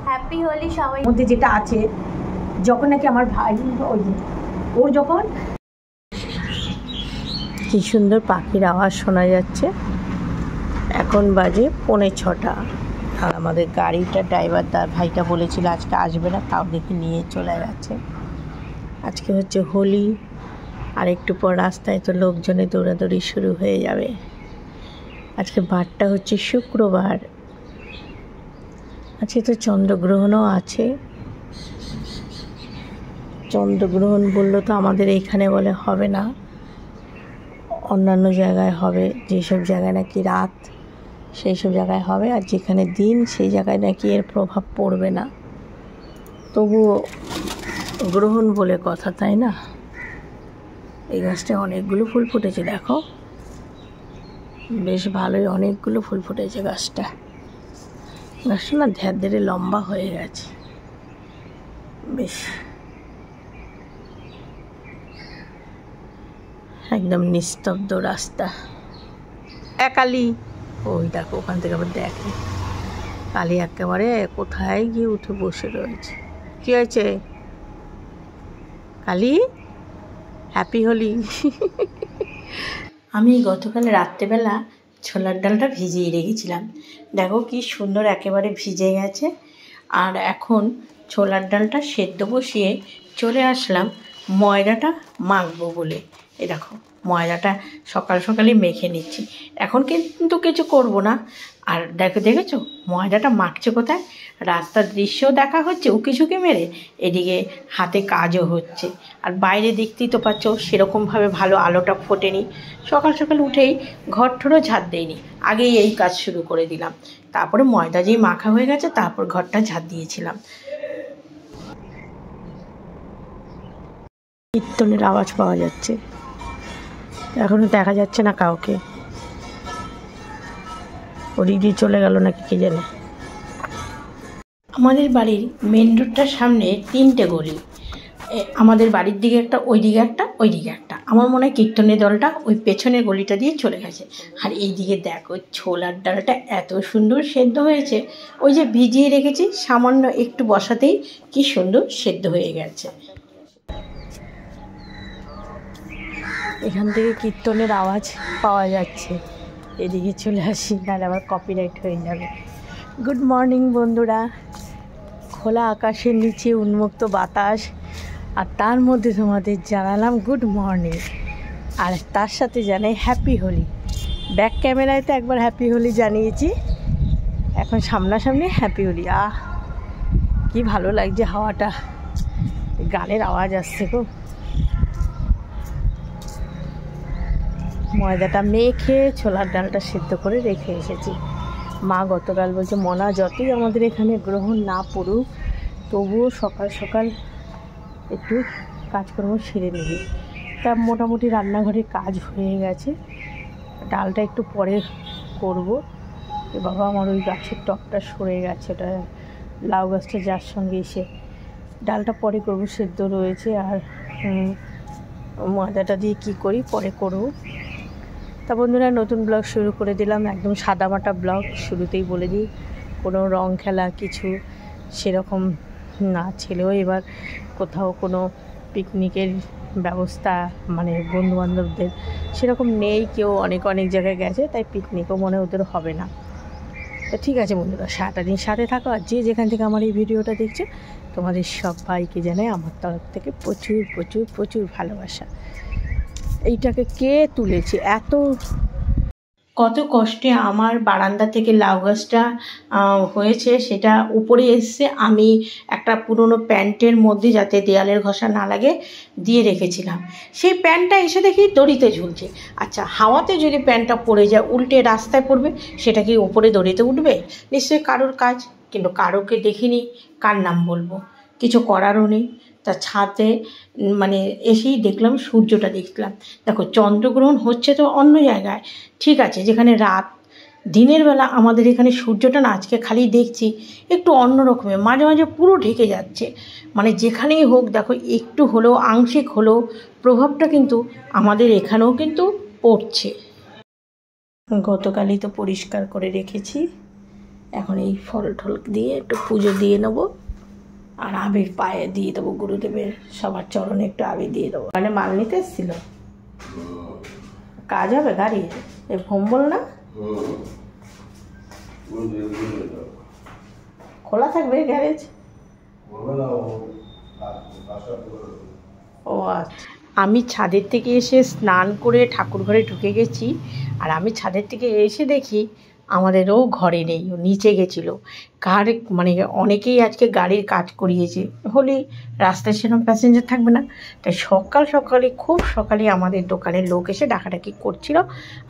Happy Holi সবাই মধ্যে যেটা আছে, যখন নাকি আমার ভাই ওর যখন কি সুন্দর পাখির আওয়াজ শোনা যাচ্ছে। এখন বাজে 5:45 আর আমাদের গাড়িটা ড্রাইভার তার ভাইটা বলেছিল আজকে আসবে না, তাও দেখে নিয়ে চলে গেছে। আজকে হচ্ছে হোলি, আর একটু পর রাস্তায় তো লোকজনে দৌড়াদৌড়ি শুরু হয়ে যাবে। আজকে বারটা হচ্ছে শুক্রবার, আজকে তো চন্দ্রগ্রহণও আছে। চন্দ্রগ্রহণ বললো তো আমাদের এইখানে বলে হবে না, অন্যান্য জায়গায় হবে। যেসব জায়গায় নাকি রাত সেই সব জায়গায় হবে, আর যেখানে দিন সেই জায়গায় নাকি এর প্রভাব পড়বে না। তবুও গ্রহণ বলে কথা, তাই না? এই গাছটায় অনেকগুলো ফুল ফুটেছে, দেখো বেশ ভালোই অনেকগুলো ফুল ফুটেছে গাছটা। গাছটা না ধ্যার ধেরে লম্বা হয়ে গেছে বেশ, একদম নিস্তব্ধ রাস্তা। কালী, ওই দেখো ওখান থেকে আবার দেখে কালী একেবারে কোথায় গিয়ে উঠে বসে রয়েছে। কি হয়েছে কালী? হ্যাপি হোলি। আমি গতকাল রাত্রেবেলা ছোলার ডালটা ভিজিয়ে রেখেছিলাম, দেখো কি সুন্দর একেবারে ভিজে গেছে। আর এখন ছোলার ডালটা সেদ্ধ বসিয়ে চলে আসলাম ময়দাটা মাখবো বলে। এই দেখো ময়দাটা সকাল সকালই মেখে নিচ্ছি, এখন কিন্তু কিছু করব না। আর দেখেছো ময়দাটা মাখছে কোথায়, রাস্তার দৃশ্যও দেখা হচ্ছে উকি ঝুঁকি মেরে, এদিকে হাতে কাজও হচ্ছে। আর বাইরে দেখতেই তো পাচ্ছ সেরকমভাবে ভালো আলোটা ফোটেনি। সকাল সকাল উঠেই ঘর ঠোরও ঝাড় দেয়নি, আগেই এই কাজ শুরু করে দিলাম। তারপরে ময়দা যেই মাখা হয়ে গেছে তারপর ঘরটা ঝাড় দিয়েছিলাম। কীর্তনের আওয়াজ পাওয়া যাচ্ছে, এখনো দেখা যাচ্ছে না কাউকে। ওদিক দিয়ে চলে গেল নাকি কে জানে। আমাদের বাড়ির মেন রোডটার সামনে 3টে গলি, আমাদের বাড়ির দিকে একটা, ওই দিকে একটা, ওই দিকে একটা। আমার মনে হয় কীর্তনের দলটা ওই পেছনের গলিটা দিয়ে চলে গেছে। আর এই দিকে দেখো ছোলার ডালটা এত সুন্দর সেদ্ধ হয়েছে, ওই যে ভিজিয়ে রেখেছি সামান্য একটু বসাতেই কি সুন্দর সেদ্ধ হয়ে গেছে। এখান থেকে কীর্তনের আওয়াজ পাওয়া যাচ্ছে, এদিকে চলে আসি নাহলে আবার কপিরাইট হয়ে যাবে। গুড মর্নিং বন্ধুরা, খোলা আকাশের নিচে উন্মুক্ত বাতাস, আর তার মধ্যে তোমাদের জানালাম গুড মর্নিং, আর তার সাথে জানাই হ্যাপি হোলি। ব্যাক ক্যামেরায় তো একবার হ্যাপি হোলি জানিয়েছি, এখন সামনাসামনি হ্যাপি হোলি। কি ভালো লাগছে হাওয়াটা, গানের আওয়াজ আসছে গো। ময়দাটা মেখে ছোলার ডালটা সিদ্ধ করে রেখে এসেছি। মা গতকাল বলছে মনা যতই আমাদের এখানে গ্রহণ না পড়ুক তবুও সকাল সকাল একটু কাজকর্ম সেরে নিবি। তা মোটামুটি রান্নাঘরে কাজ হয়ে গেছে, ডালটা একটু পরে করব। বাবা আমার ওই গাছের টকটা সরে গেছে, ওটা লাউ গাছটা যার সঙ্গে এসে, ডালটা পরে করব, সেদ্ধ রয়েছে। আর ময়দাটা দিয়ে কি করি পরে করব। তা বন্ধুরা নতুন ব্লগ শুরু করে দিলাম, একদম সাদামাটা ব্লগ। শুরুতেই বলে দিই কোনো রং খেলা কিছু সেরকম না, ছেলেও এবার কোথাও কোনো পিকনিকের ব্যবস্থা মানে বন্ধুবান্ধবদের সেরকম নেই, কেউ অনেক অনেক জায়গায় গেছে, তাই পিকনিকও মনে ওদের হবে না। তো ঠিক আছে বন্ধুরা, সারাটা দিন সাথে থাকো। আর যে যেখান থেকে আমার এই ভিডিওটা দেখছো তোমাদের সবাইকে জানাই আমার তরফ থেকে প্রচুর প্রচুর প্রচুর ভালোবাসা। এইটাকে কে তুলেছে এত কত কষ্টে আমার বারান্দা থেকে লাউ গাছটা হয়েছে, সেটা উপরে এসছে। আমি একটা পুরনো প্যান্টের মধ্যে যাতে দেয়ালের ঘষা না লাগে দিয়ে রেখেছিলাম, সেই প্যান্টটা এসে দেখি দড়িতে ঝুলছে। আচ্ছা হাওয়াতে যদি প্যান্টটা পড়ে যায় উল্টে রাস্তায় পড়বে, সেটা কি উপরে দড়িতে উঠবে? নিশ্চয়ই কারোর কাজ, কিন্তু কারোকে দেখিনি, কার নাম বলবো, কিছু করারও নেই। তা ছাদে মানে এসেই দেখলাম সূর্যটা দেখলাম। দেখো চন্দ্রগ্রহণ হচ্ছে তো অন্য জায়গায় ঠিক আছে, যেখানে রাত, দিনের বেলা আমাদের এখানে সূর্যটা না আজকে খালি দেখছি একটু অন্য রকমের, মাঝে মাঝে পুরো ঢেকে যাচ্ছে। মানে যেখানেই হোক দেখো একটু হলেও আংশিক হলেও প্রভাবটা কিন্তু আমাদের এখানেও কিন্তু পড়ছে। গতকালই তো পরিষ্কার করে রেখেছি, এখন এই ফল টল দিয়ে একটু পুজো দিয়ে নেবো, আর আবির পায়ে দিয়ে দেবো, গুরুদেবের সবার চরণে একটু আবির দিয়ে দেবো। মানে মাল নিতে এসেছিল, কাজ হবে গাড়ি, এই ভোম্বল না খোলা থাকবে গ্যারেজ? ও আচ্ছা। আমি ছাদের থেকে এসে স্নান করে ঠাকুর ঘরে ঢুকে গেছি, আর আমি ছাদের থেকে এসে দেখি আমাদেরও ঘরে নেই, ও নিচে গেছিলো। কার মানে অনেকেই আজকে গাড়ির কাজ করিয়েছে, হলে রাস্তায় সেরকম প্যাসেঞ্জার থাকবে না, তাই সকাল সকালে খুব সকালে আমাদের দোকানের লোক এসে ডাকাডাকি করছিল।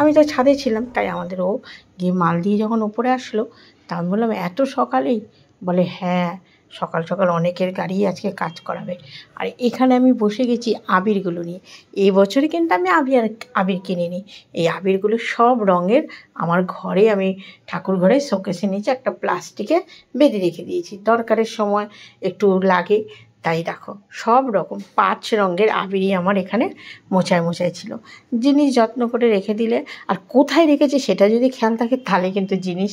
আমি তো ছাদে ছিলাম, তাই আমাদেরও গিয়ে মাল দিয়ে যখন ওপরে আসলো, তা আমি বললাম এত সকালেই? বলে হ্যাঁ, সকাল সকাল অনেকের গাড়ি আজকে কাজ করাবে। আর এখানে আমি বসে গেছি আবিরগুলো নিয়ে। এই বছরে কিন্তু আমি আবির কিনিনি, এই আবিরগুলো সব রঙের আমার ঘরে আমি ঠাকুর ঘরে শোকেসের নিচে একটা প্লাস্টিকে বেঁধে রেখে দিয়েছি, দরকারের সময় একটু লাগে। তাই দেখো সব রকম 5 রঙের আবিরই আমার এখানে মোছায় মোছায় ছিল। জিনিস যত্ন করে রেখে দিলে, আর কোথায় রেখেছে সেটা যদি খেয়াল থাকে তাহলে কিন্তু জিনিস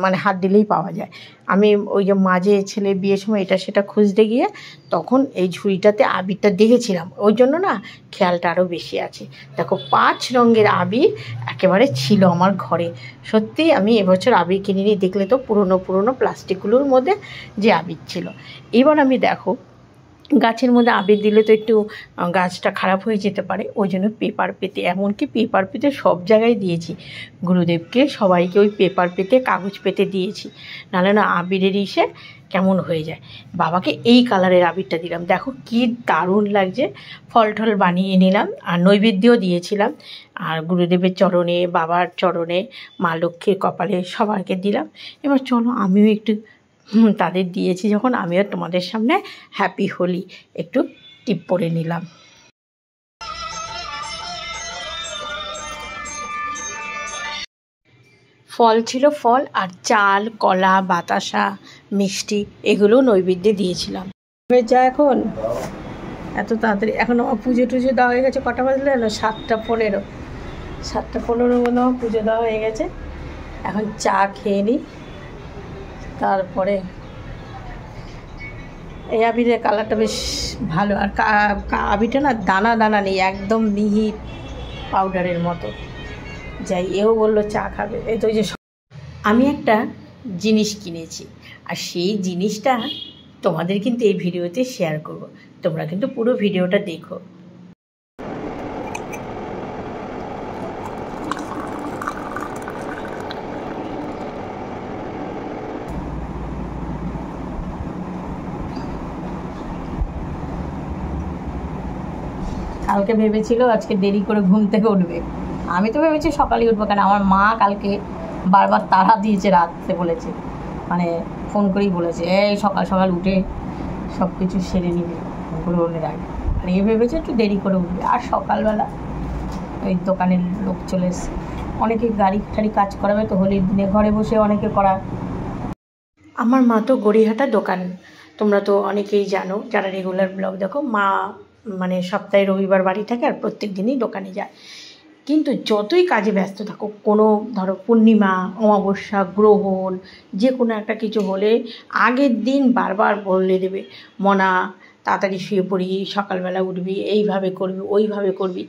মানে হাত দিলেই পাওয়া যায়। আমি ওই যে মাঝে ছেলে বিয়ের সময় এটা সেটা খুঁজতে গিয়ে তখন এই ঝুড়িটাতে আবিরটা দেখেছিলাম, ওই জন্য না খেয়ালটা আরও বেশি আছে। দেখো 5 রঙের আবির একেবারে ছিল আমার ঘরে। সত্যি আমি এবছর আবির কিনিনি, দেখলে তো পুরনো পুরনো প্লাস্টিকগুলোর মধ্যে যে আবির ছিল। এবার আমি দেখো গাছের মধ্যে আবির দিলে তো একটু গাছটা খারাপ হয়ে যেতে পারে, ওই জন্য পেপার পেতে, এমনকি পেপার পেতে সব জায়গায় দিয়েছি, গুরুদেবকে সবাইকে ওই পেপার পেতে কাগজ পেতে দিয়েছি, নাহলে না আবিরের ইসে কেমন হয়ে যায়। বাবাকে এই কালারের আবিরটা দিলাম, দেখো কি দারুণ লাগছে। ফল টল বানিয়ে নিলাম, আর নৈবেদ্যও দিয়েছিলাম, আর গুরুদেবের চরণে, বাবার চরণে, মা লক্ষ্মীর কপালে সবাইকে দিলাম। এবার চলো আমিও একটু তাদের দিয়েছি যখন, আমিও তোমাদের সামনে হ্যাপি হোলি একটু টিপ পরে নিলাম। ফল ছিল, ফল আর চাল, কলা, বাতাসা, মিষ্টি এগুলো নৈবেদ্যে দিয়েছিলাম। যা এখন এত তাড়াতাড়ি, এখন আমার পুজো টুজো দেওয়া হয়ে গেছে। কটা বাজলে না? 7:15। 7:15 মধ্যে আমার পুজো দেওয়া হয়ে গেছে। এখন চা খেয়ে নিই, তারপরে এই আবিরের কালারটা বেশ ভালো, আর আবিরটা না দানা দানা নেই, একদম মিহি পাউডারের মতো। যাই, এও বললো চা খাবে। এই তো যে আমি একটা জিনিস কিনেছি, আর সেই জিনিসটা তোমাদের কিন্তু এই ভিডিওতে শেয়ার করব, তোমরা কিন্তু পুরো ভিডিওটা দেখো। কালকে ভেবেছিল আজকে দেরি করে ঘুম থেকে উঠবে, আমি তো ভেবেছি সকালে উঠবো, কারণ আমার মা কালকে বারবার তাড়া দিয়েছে, রাত্রে বলেছে, মানে ফোন করেই বলেছে এই সকাল সকাল উঠে সব কিছু সেরে নিবে, ওগুলো ওনের আগে। আর এ ভেবেছে একটু দেরি করে উঠবে। আর সকালবেলা ওই দোকানের লোক চলে এসছে, অনেকে গাড়ি টাড়ি কাজ করাবে তো হোলির দিনে, ঘরে বসে অনেকে করা। আমার মা তো গড়িয়াহাটা দোকান, তোমরা তো অনেকেই জানো যারা রেগুলার ব্লগ দেখো। মা মানে সপ্তাহে রবিবার বাড়ি থাকে, আর প্রত্যেক দিনই দোকানে যায়। কিন্তু যতই কাজে ব্যস্ত থাকো, কোনো ধরো পূর্ণিমা, অমাবস্যা, গ্রহণ, যে কোনো একটা কিছু হলে আগের দিন বারবার বলে দেবে, মনা তাড়াতাড়ি শুয়ে পড়ি, সকালবেলা উঠবি, এইভাবে করবি, ওইভাবে করবি।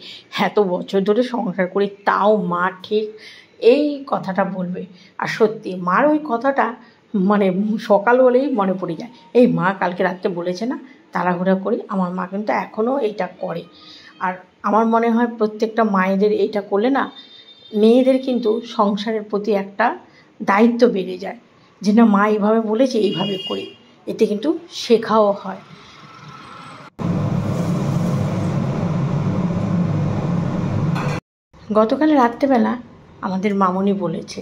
এত বছর ধরে সংসার করি, তাও মা ঠিক এই কথাটা বলবে। আর সত্যি মার ওই কথাটা মানে সকাল হলেই মনে পড়ে যায়, এই মা কালকে রাত্রে বলেছে না, তাড়াহুড়া করি। আমার মা কিন্তু এখনও এইটা করে। আর আমার মনে হয় প্রত্যেকটা মায়েদের এইটা করলে না, মেয়েদের কিন্তু সংসারের প্রতি একটা দায়িত্ব বেড়ে যায়, যে না মা এইভাবে বলেছে, এইভাবে করি, এতে কিন্তু শেখাও হয়। গতকাল রাত্রেবেলা আমাদের মামনি বলেছে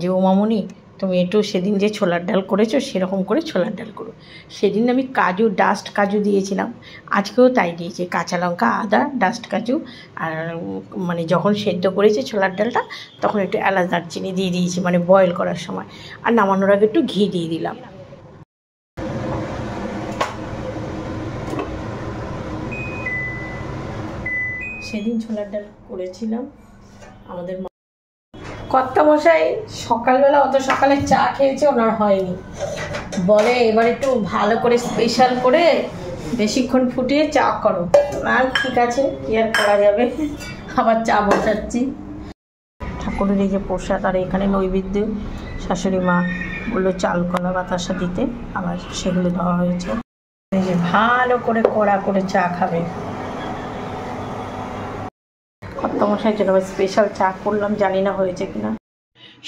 যে ও মামনি তুমি একটু সেদিন যে ছোলার ডাল করেছো সেরকম করে ছোলার ডাল করো। সেদিন আমি কাজু, ডাস্ট কাজু দিয়েছিলাম, আজকেও তাই দিয়েছি, কাঁচা লঙ্কা, আদা, ডাস্ট কাজু, আর মানে যখন সেদ্ধ করেছে ছোলার ডালটা তখন একটু এলাচ দারচিনি দিয়ে দিয়েছি, মানে বয়েল করার সময়, আর নামানোর আগে একটু ঘি দিয়ে দিলাম। সেদিন ছোলার ডাল করেছিলাম, আমাদের কর্তামশাই সকালবেলা অত সকালে চা খেয়েছে, ওনার হয়নি, বলে এবার একটু ভালো করে স্পেশাল করে বেশিক্ষণ ফুটিয়ে চা করো। আর ঠিক আছে, কি আর করা যাবে, আবার চা বসাচ্ছি। ঠাকুরের এই যে প্রসাদ আর এখানে নৈবেদ্য, শাশুড়ি মা বললো চাল কলা বাতাসা দিতে, আবার সেগুলো দেওয়া হয়েছে। এই যে ভালো করে কড়া করে চা খাবে। কর্তামশাইয়ের জন্য স্পেশাল চা করলাম, জানি না হয়েছে কিনা।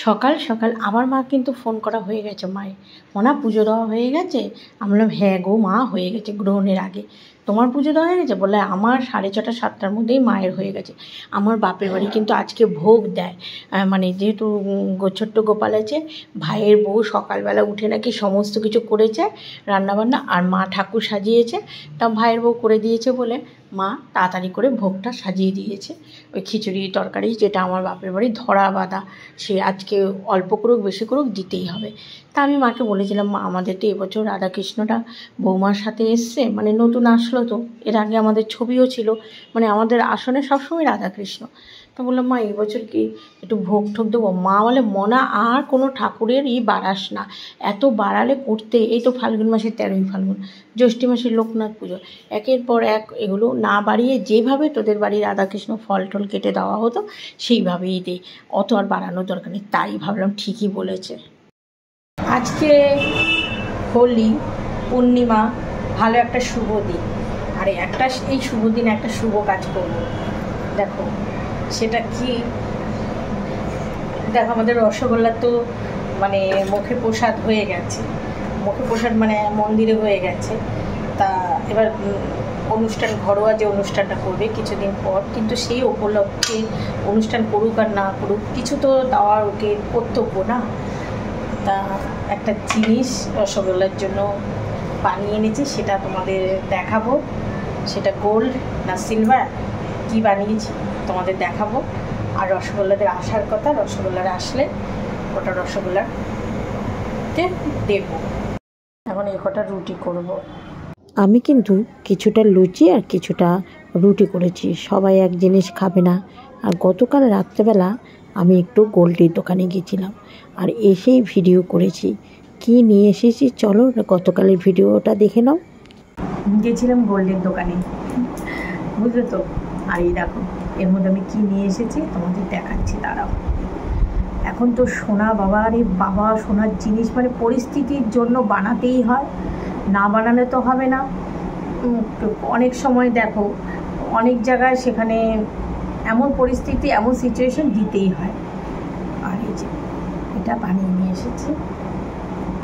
সকাল সকাল আমার মা কিন্তু ফোন করা হয়ে গেছে মায়ের, ওনা পুজো দেওয়া হয়ে গেছে। আমি বললাম হ্যাঁ গো মা, হয়ে গেছে গ্রহণের আগে। তোমার পুজো দেওয়া হয়ে গেছে? বলে আমার 6:30 7টার মধ্যেই মায়ের হয়ে গেছে। আমার বাপের বাড়ি কিন্তু আজকে ভোগ দেয়, মানে যেহেতু ছোট্ট গোপাল আছে, ভাইয়ের বউ সকালবেলা উঠে নাকি সমস্ত কিছু করেছে রান্নাবান্না, আর মা ঠাকুর সাজিয়েছে, তা ভাইয়ের বউ করে দিয়েছে বলে মা তাড়াতাড়ি করে ভোগটা সাজিয়ে দিয়েছে। ওই খিচুড়ি তরকারি যেটা আমার বাপের বাড়ি ধরা বাঁধা, সে আজকে অল্প করুক বেশি করুক দিতেই হবে। তা আমি মাকে বলেছিলাম মা আমাদের তো এবছর রাধাকৃষ্ণটা বৌমার সাথে এসছে, মানে নতুন আসলো তো, এর আগে আমাদের ছবিও ছিল, মানে আমাদের আসনে সবসময় রাধাকৃষ্ণ। তো বললাম মা এবছর কি একটু ভোগ ঠোক দেবো? মা বলে মনা আর কোনো ঠাকুরের বাড়াস না, এত বাড়ালে করতে, এই তো ফাল্গুন মাসের 13ই ফাল্গুন, জ্যৈষ্ঠী মাসের লোকনাথ পুজো, একের পর এক এগুলো না বাড়িয়ে যেভাবে তোদের বাড়ি রাধাকৃষ্ণ ফল টল কেটে দেওয়া হতো সেইভাবেই দে, অত আর বাড়ানোর দরকার নেই। তাই ভাবলাম ঠিকই বলেছে। আজকে হোলি পূর্ণিমা, ভালো একটা শুভ দিন, আর এই শুভ দিন একটা শুভ কাজ করবো। দেখো সেটা কি, দেখো আমাদের রসগোল্লা তো মানে মুখে প্রসাদ হয়ে গেছে, মুখে প্রসাদ মানে মন্দিরে হয়ে গেছে। তা এবার অনুষ্ঠান, ঘরোয়া যে অনুষ্ঠানটা করবে কিছুদিন পর, কিন্তু সেই উপলক্ষে অনুষ্ঠান করুক আর না করুক কিছু তো দেওয়ার ওকে কর্তব্য না। তা একটা জিনিস রসগোল্লার জন্য বানিয়ে এনেছি, সেটা তোমাদের দেখাবো। সেটা গোল্ড না সিলভার কি বানিয়েছি তোমাদের দেখাবো। আর রসগোল্লাদের আসার কথা, রসগোল্লার আসলে ওটা রসগোল্লাতে দেবো। এখন এই কটা রুটি করব। আমি কিন্তু কিছুটা লুচি আর কিছুটা রুটি করেছি, সবাই এক জিনিস খাবে না। আর গতকাল রাত্রেবেলা আমি একটু গোল্ডের দোকানে গেছিলাম, আর এসেই ভিডিও করেছি। কি নিয়ে এসেছি চলো গতকালের ভিডিওটা দেখে নাও। গেছিলাম গোল্ডের দোকানে, বুঝলে তো। আর এই দেখো এর মধ্যে আমি কি নিয়ে এসেছি তোমাদের দেখাচ্ছি, দাঁড়াও। এখন তো সোনা, বাবা রে বাবা, সোনার জিনিস মানে পরিস্থিতির জন্য বানাতেই হয়, না বানালে তো হবে না। অনেক সময় দেখো অনেক জায়গায় সেখানে এমন পরিস্থিতি, এমন সিচুয়েশন দিতেই হয়। আর এই যে এটা বানিয়ে নিয়ে এসেছি,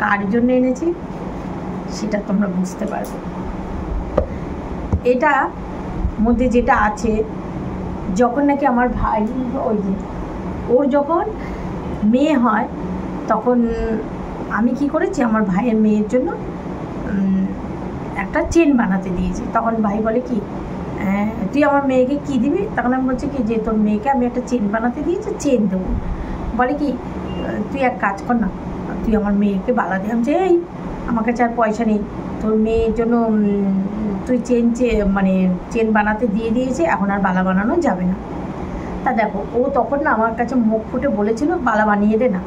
কার জন্য এনেছি সেটা তোমরা বুঝতে পারবে। এটা মধ্যে যেটা আছে, যখন নাকি আমার ভাই, ওই যে ওর যখন মেয়ে হয়, তখন আমি কি করেছি, আমার ভাইয়ের মেয়ের জন্য একটা চেন বানাতে দিয়েছি। তখন ভাই বলে কি তুই আমার মেয়েকে কি দিবি? তখন আমি বলছি কি যে তোর মেয়েকে আমি একটা চেন বানাতে দিয়েছি, চেন দেবো। বলে কি তুই এক কাজ কর না, তুই আমার মেয়েকে বালা দে। আমি যে এই আমার কাছে আর পয়সা নেই, তোর মেয়ের জন্য তুই চেন বানাতে দিয়ে দিয়েছে, এখন আর বালা বানানো যাবে না। তা দেখো ও তখন না আমার কাছে মুখ ফুটে বলেছিল বালা বানিয়ে দে না,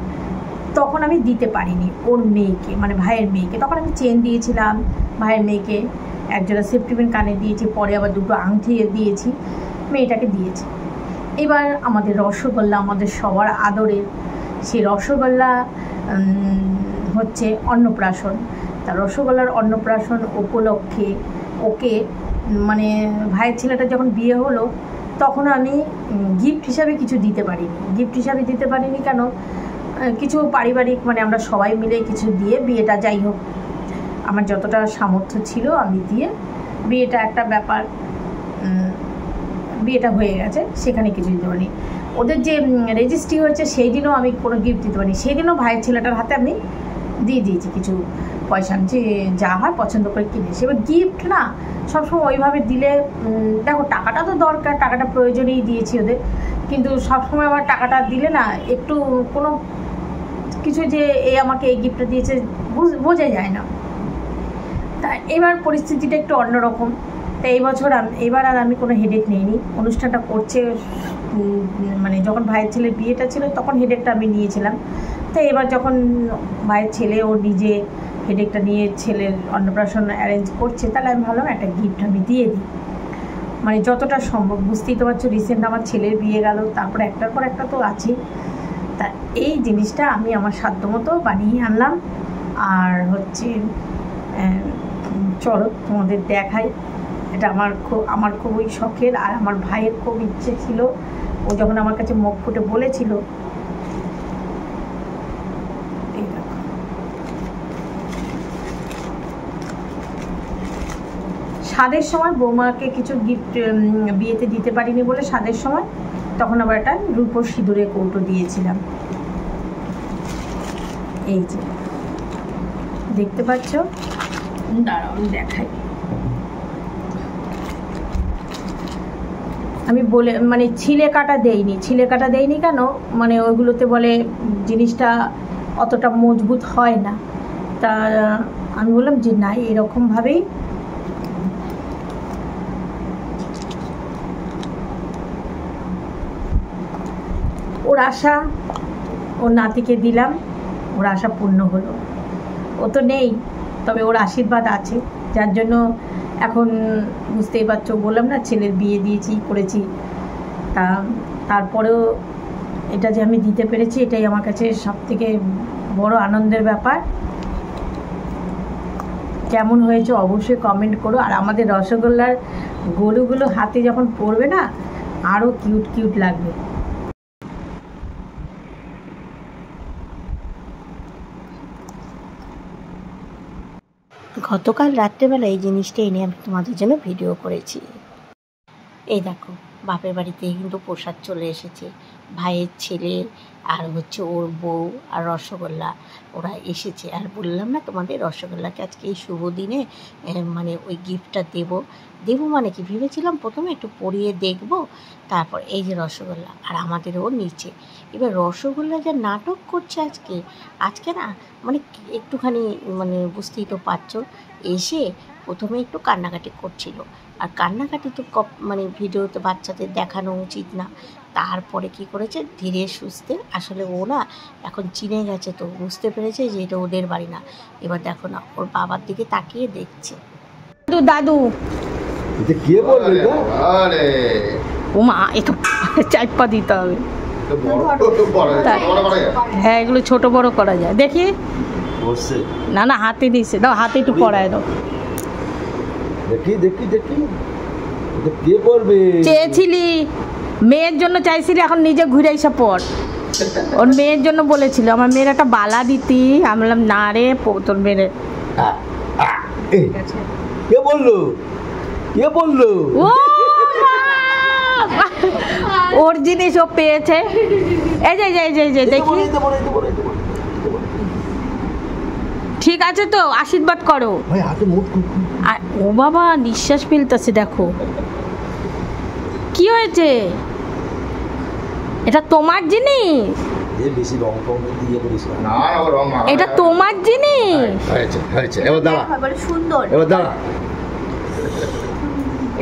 তখন আমি দিতে পারিনি ওর মেয়েকে, মানে ভাইয়ের মেয়েকে। তখন আমি চেন দিয়েছিলাম ভাইয়ের মেয়েকে, একজোড়া সেফটি পিন কানে দিয়েছি, পরে আবার দুটো আংটি দিয়েছি, মেয়েটাকে দিয়েছি। এবার আমাদের রসগোল্লা, আমাদের সবার আদরের সেই রসগোল্লা হচ্ছে অন্নপ্রাশন। তা রসগোল্লার অন্নপ্রাশন উপলক্ষে ওকে, মানে ভাইয়ের ছেলেটা যখন বিয়ে হলো তখন আমি গিফট হিসাবে কিছু দিতে পারিনি। গিফট হিসাবে দিতে পারিনি কেন, কিছু পারিবারিক, মানে আমরা সবাই মিলে কিছু দিয়ে বিয়েটা, যাই হোক আমার যতটা সামর্থ্য ছিল আমি দিয়ে বিয়েটা, একটা ব্যাপার, বিয়েটা হয়ে গেছে, সেখানে কিছু দিতে পারিনি। ওদের যে রেজিস্ট্রি হয়েছে সেই দিনও আমি কোনো গিফট দিতে পারিনি। সেই দিনও ভাইয়ের ছেলেটার হাতে আমি দিয়ে দিয়েছি কিছু পয়সা, যে যা হয় পছন্দ করে কিনেছি। এবার গিফট না সবসময় ওইভাবে দিলে, দেখো টাকাটা তো দরকার, টাকাটা প্রয়োজনেই দিয়েছি ওদের, কিন্তু সবসময় আমার টাকাটা দিলে না একটু কোনো কিছু যে আমাকে এই গিফটটা দিয়েছে বোঝা যায় না। তা এবার পরিস্থিতিটা একটু অন্যরকম। তা এবার আর আমি কোনো হেডেক নিইনি। অনুষ্ঠানটা করছে মানে যখন ভাইয়ের ছেলের বিয়েটা ছিল তখন হেডেকটা আমি নিয়েছিলাম। তো এবার যখন ভাইয়ের ছেলে ও নিজে হেডেকটা নিয়ে ছেলের অন্নপ্রাশন অ্যারেঞ্জ করছে, তাহলে আমি ভাবলাম একটা গিফট আমি দিয়ে দিই, মানে যতটা সম্ভব। বুঝতেই তো পারছো, রিসেন্ট আমার ছেলের বিয়ে গেল, তারপরে একটার পর একটা তো আছে। তা এই জিনিসটা আমি আমার সাধ্যমতো বানিয়ে আনলাম। আর হচ্ছে চলো তোমাদের দেখাই। এটা আমার খুবই শখের, আর আমার ভাইয়ের খুব ইচ্ছে ছিল। ও যখন আমার কাছে মুখ ফুটে বলেছিল, এই দেখো, স্বাদের সময় বৌমাকে কিছু গিফট বিয়েতে দিতে পারিনি বলে স্বাদের সময় তখন আবার একটা রূপোর সিঁদুরে কৌটো দিয়েছিলাম। এই যে দেখতে পাচ্ছ, দাঁড়াও দেখাই। আমি বলে মানে ছিলে কাটা দেইনি কেন, মানে ওইগুলোতে বলে জিনিসটা অতটা মজবুত হয় না। তা আমি বললাম যে না, এরকমভাবেই ওর আশা, ওর নাতিকে দিলাম, ওর আশা পূর্ণ হলো। ও তো নেই, তবে ওর আশীর্বাদ আছে, যার জন্য এখন বুঝতেই পারছো, বললাম না ছেলের বিয়ে দিয়েছি করেছি। তারপরেও এটা যে আমি দিতে পেরেছি, এটাই আমার কাছে সবথেকে বড় আনন্দের ব্যাপার। কেমন হয়েছে অবশ্যই কমেন্ট করো। আর আমাদের রসগোল্লার গরুগুলো হাতে যখন পড়বে না, আরও কিউট কিউট লাগবে। গতকাল রাত্রেবেলা এই জিনিসটা এনে আমি তোমাদের জন্য ভিডিও করেছি। এই দেখো, বাপের বাড়িতে কিন্তু প্রসাদ চলে এসেছে, ভাইয়ের ছেলে আর হচ্ছে ওর বউ আর রসগোল্লা, ওরা এসেছে। আর বললাম না তোমাদের, রসগোল্লাকে আজকে এই শুভ দিনে মানে ওই গিফটটা দেবো মানে কি ভেবেছিলাম, প্রথমে একটু পরিয়ে দেখবো, তারপর এই যে রসগোল্লা, আর আমাদেরও নিচে। এবার রসগোল্লা যা নাটক করছে আজকে না, মানে একটুখানি মানে বুঝতেই তো পারছো, এসে প্রথমে একটু কান্নাকাটি করছিল। আর কান্নাকাটি তো মানে ভিডিওতে বাচ্চাদের দেখানো উচিত না। তারপরে কি করেছে, ধীরে সুস্থে, আসলে ও না এখন চিনে গেছে, তো বুঝতে পেরেছে যে এটা ওদের বাড়ি না। এবার দেখো না, ওর বাবার দিকে তাকিয়ে দেখছে। দাদু কে বলবে? ও মা, এত চাইপা দিতে হবে। হ্যাঁ, এগুলো ছোট বড় করা যায়, দেখি। না হাতে দিছে, দাও হাতে একটু পড়ায় দাও। দেখি কে করবে? চেয়েছিলি মেয়ের জন্য, চাইছিলি, এখন নিজে ঘুরে এসে পড়। ওর মেয়ের জন্য বলেছিল আমার মেয়ের একটা বালা দিতি, আমি বললাম না রে, তোর মেয়ের। কে বললো? ওর জিনিস ও পেয়েছে। এই যে দেখি, ঠিক আছে তো, আশীর্বাদ করো। ও বাবা, নিঃশ্বাস ফেলতেছে, দেখো কি হয়েছে। এটা তোমার জিনিস, এটা তোমার জিনিস,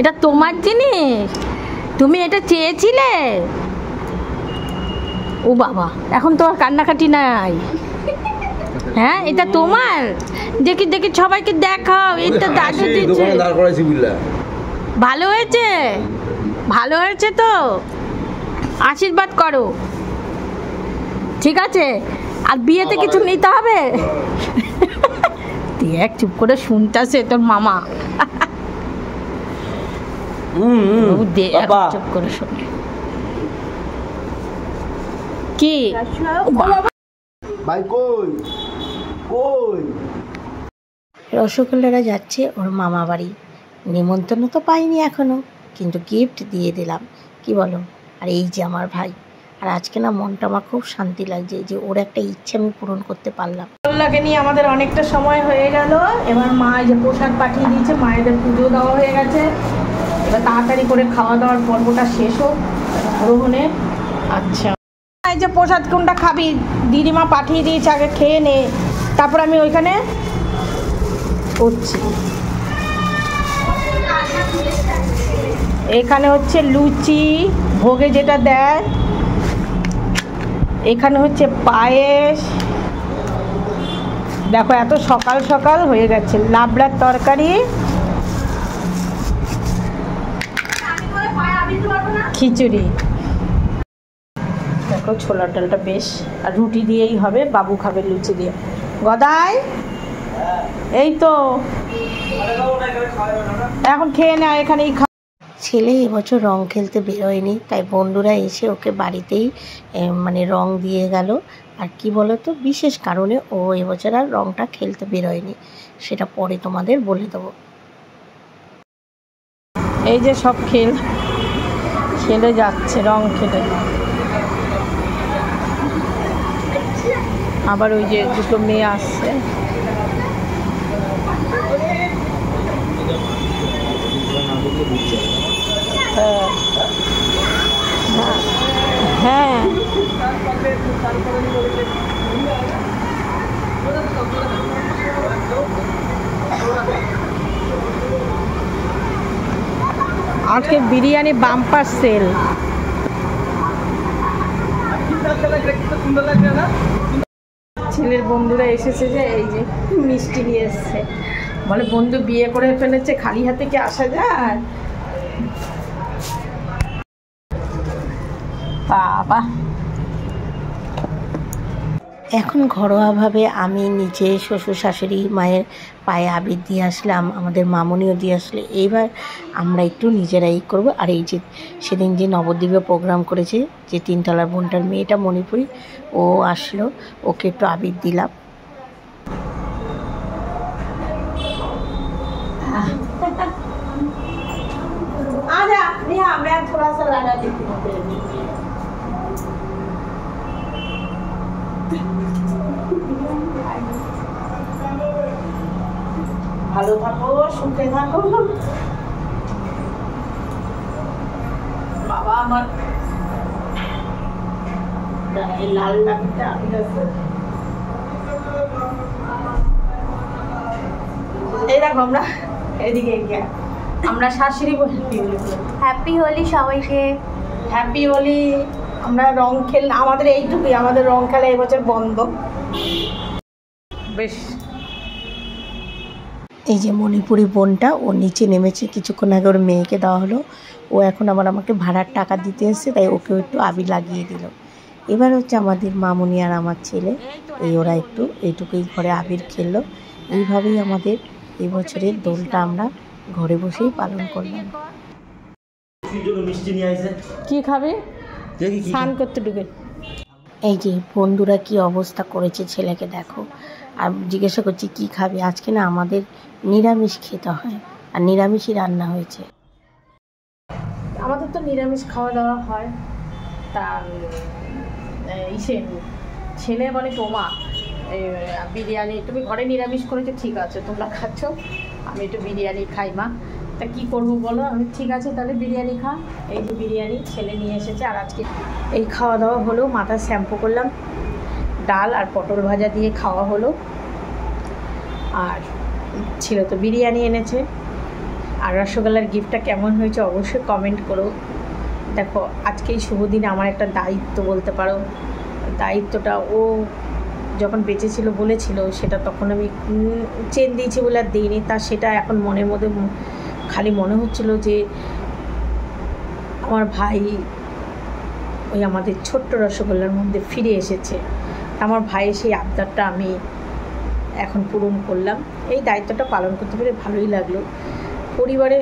এটা তোমার জিনিস, তুমি এটা চেয়েছিলে। ও বাবা, এখন তো আর কান্নাকাটি নাই। হ্যাঁ, এটা তোমার, দেখি সবাইকে দেখাও, এটা দাদু দিচ্ছে। ভালো হয়েছে তো, আশীর্বাদ করো, ঠিক আছে। আর বিয়েতে কিছু নিতে হবে। দেখ, চুপ করে শুনতেছে তোর মামা। চুপ করে শুন। কি রসগোল্লারা যাচ্ছে ওর মামা বাড়ি, নিমন্ত্রণ তো পাইনি এখনো, কিন্তু গিফট দিয়ে দিলাম, কি বলো। আর এই যে আমার ভাই, আর আজকে না মনটা আমার খুব শান্তি লাগছে যে ওর একটা ইচ্ছে আমি পূরণ করতে পারলাম। রসগোল্লাকে নিয়ে আমাদের অনেকটা সময় হয়ে গেল। এবার মা যে প্রসাদ পাঠিয়ে দিয়েছে, মায়েদের পুজো দেওয়া হয়ে গেছে। এবার তাড়াতাড়ি করে খাওয়া দাওয়ার পর্বটা শেষ হোক গ্রহণে। আচ্ছা, এই যে প্রসাদ কোনটা খাবি, দিদিমা পাঠিয়ে দিয়েছে, আগে খেয়ে নে, তারপর আমি ওইখানে করছি। এখানে হচ্ছে লুচি, ভোগে যেটা দেয়, এখানে হচ্ছে পায়েস। দেখো এত সকাল সকাল হয়ে গেছে। লাবড়ার তরকারি, খিচুড়ি। দেখো ছোলার ডালটা বেশ, আর রুটি দিয়েই হবে, বাবু খাবে লুচি দিয়ে। গদাই এই তো এখন খেয়ে নেয় এখানেই। ছেলে এবছর রং খেলতে বেরোয়নি, তাই বন্ধুরা এসে ওকে বাড়িতেই মানে রং দিয়ে গেল। আর কি বলতো, বিশেষ কারণে ও এবছর আর রংটা খেলতে বেরোয়নি, সেটা পরে তোমাদের বলে দেবো। এই যে সব খেলে যাচ্ছে, রং খেলে। আবার ওই যে দুটো মেয়ে আসছে। হ্যাঁ আজকে বিরিয়ানি বাম্পার সেল। ছেলের বন্ধুরা এসেছে, যে এই যে মিষ্টি নিয়ে এসছে। বলে বন্ধু বিয়ে করে ফেলেছে, খালি হাতে কি আসা যায়? বাবা, এখন ঘরোয়াভাবে আমি নিজে শ্বশুর শাশুড়ি মায়ের পায়ে আবির দিয়ে আসলাম, আমাদের মামনিও দিয়ে আসলে। এইবার আমরা একটু নিজেরাই করব। আর এই যে সেদিন যে নবদ্বীপে প্রোগ্রাম করেছে, যে তিনতলার বোনটার মেয়েটা মণিপুরি, ও আসলো, ওকে একটু আবির দিলাম। ভালো থাকো, সুখে থাকো। বাবা আমার লাল লাগাটা এই দেখো, আমরা এদিকে আমরা শাশুড়ি বলি হ্যাপি হোলি সবাইকে। হ্যাপি হোলি। আমরা রং খেল, আমাদের এইটুকুই, আমাদের রং খেলা এবছর বন্ধ। বেশ, এই যে মণিপুরি বোনটা, ও নিচে নেমেছে, কিছুক্ষণ আগে ওর মেয়েকে দেওয়া হলো। ও এখন আবার আমাকে ভাড়ার টাকা দিতে এসছে, তাই ওকেও একটু আবির লাগিয়ে দিল। এবার হচ্ছে আমাদের মামুনি আর আমার ছেলে, ওরা একটু এইটুকুই ঘরে আবির খেললো। এইভাবেই আমাদের এই বছরের দোলটা আমরা ঘরে বসেই পালন করলাম। কি খাবে? স্নান করতে ঢুকে। এই যে বন্ধুরা কি অবস্থা করেছে ছেলেকে দেখো। আর জিজ্ঞাসা করছি কি খাবে, আজকে না আমাদের নিরামিষ খেতে হয়, আর নিরামিষই রান্না হয়েছে। আমাদের তো নিরামিষ খাওয়া দাওয়া হয়। তা ছেলে বলে তোমা বিরিয়ানি, তুমি ঘরে নিরামিষ করেছো, ঠিক আছে তোমরা খাচ্ছ, আমি একটু বিরিয়ানি খাই মা। তা কী করবো বলো? আমি ঠিক আছে তাহলে বিরিয়ানি খা। এই যে বিরিয়ানি ছেলে নিয়ে এসেছে। আর আজকে এই খাওয়া দাওয়া হলো, মাথা শ্যাম্পু করলাম, ডাল আর পটল ভাজা দিয়ে খাওয়া হলো। আর ছিল তো বিরিয়ানি এনেছে। আর রসগোল্লার গিফটটা কেমন হয়েছে অবশ্যই কমেন্ট করো। দেখো আজকেই শুভ দিনে আমার একটা দায়িত্ব বলতে পারো। দায়িত্বটা ও যখন বেঁচে ছিল বলেছিল, সেটা তখন আমি চেন দিয়েছি বলে আর দিইনি। তা সেটা এখন মনের মধ্যে খালি মনে হচ্ছিল যে আমার ভাই ওই আমাদের ছোট্ট রসগোল্লার মধ্যে ফিরে এসেছে। আমার ভাইয়ের সেই আবদারটা আমি এখন পূরণ করলাম। এই দায়িত্বটা পালন করতে পেরে ভালোই লাগলো। পরিবারে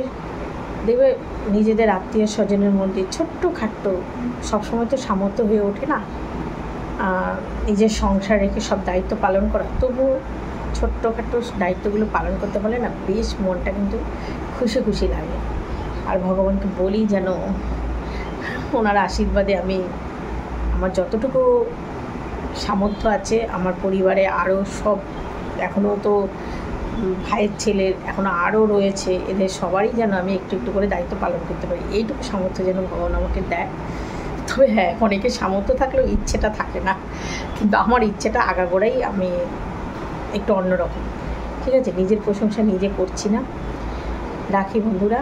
দেখবে নিজেদের আত্মীয় স্বজনের মধ্যে ছোট্টখাট্ট, সবসময় তো সামর্থ্য হয়ে ওঠে না নিজের সংসার রেখে সব দায়িত্ব পালন করা, তবুও ছোট্টখাট্ট দায়িত্বগুলো পালন করতে পারলে না বেশ মনটা কিন্তু খুশি খুশি লাগে। আর ভগবানকে বলি যেন ওনার আশীর্বাদে আমি আমার যতটুকু সামর্থ্য আছে, আমার পরিবারে আরও সব এখনও তো ভাইয়ের ছেলের এখনও আরও রয়েছে, এদের সবারই যেন আমি একটু একটু করে দায়িত্ব পালন করতে পারি, এইটুকু সামর্থ্য যেন ভগবান আমাকে দেয়। তবে হ্যাঁ, অনেকের সামর্থ্য থাকলেও ইচ্ছেটা থাকে না, কিন্তু আমার ইচ্ছেটা আগাগোড়াই আমি একটু অন্যরকম। ঠিক আছে, নিজের প্রশংসা নিজে করছি না। রাখি বন্ধুরা,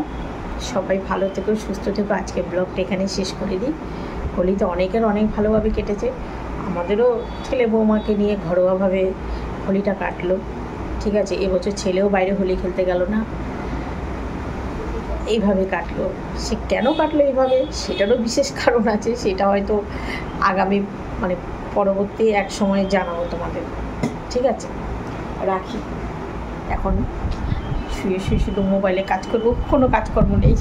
সবাই ভালো থেকো, সুস্থ থেকো। আজকে ব্লগটা এখানে শেষ করে দিই। হোলি তো অনেকের অনেক ভালোভাবে কেটেছে, আমাদেরও ছেলে বৌমাকে নিয়ে ঘরোয়াভাবে হোলিটা কাটলো। ঠিক আছে, এবছর ছেলেও বাইরে হোলি খেলতে গেল না, এইভাবে কাটলো। সে কেন কাটলো এইভাবে সেটারও বিশেষ কারণ আছে, সেটা হয়তো আগামী মানে পরবর্তী এক সময় জানাবো তোমাদের। ঠিক আছে, রাখি। এখন শুয়ে শুয়ে শুধু মোবাইলে কাজ করবো, কোনো কাজকর্ম নেই।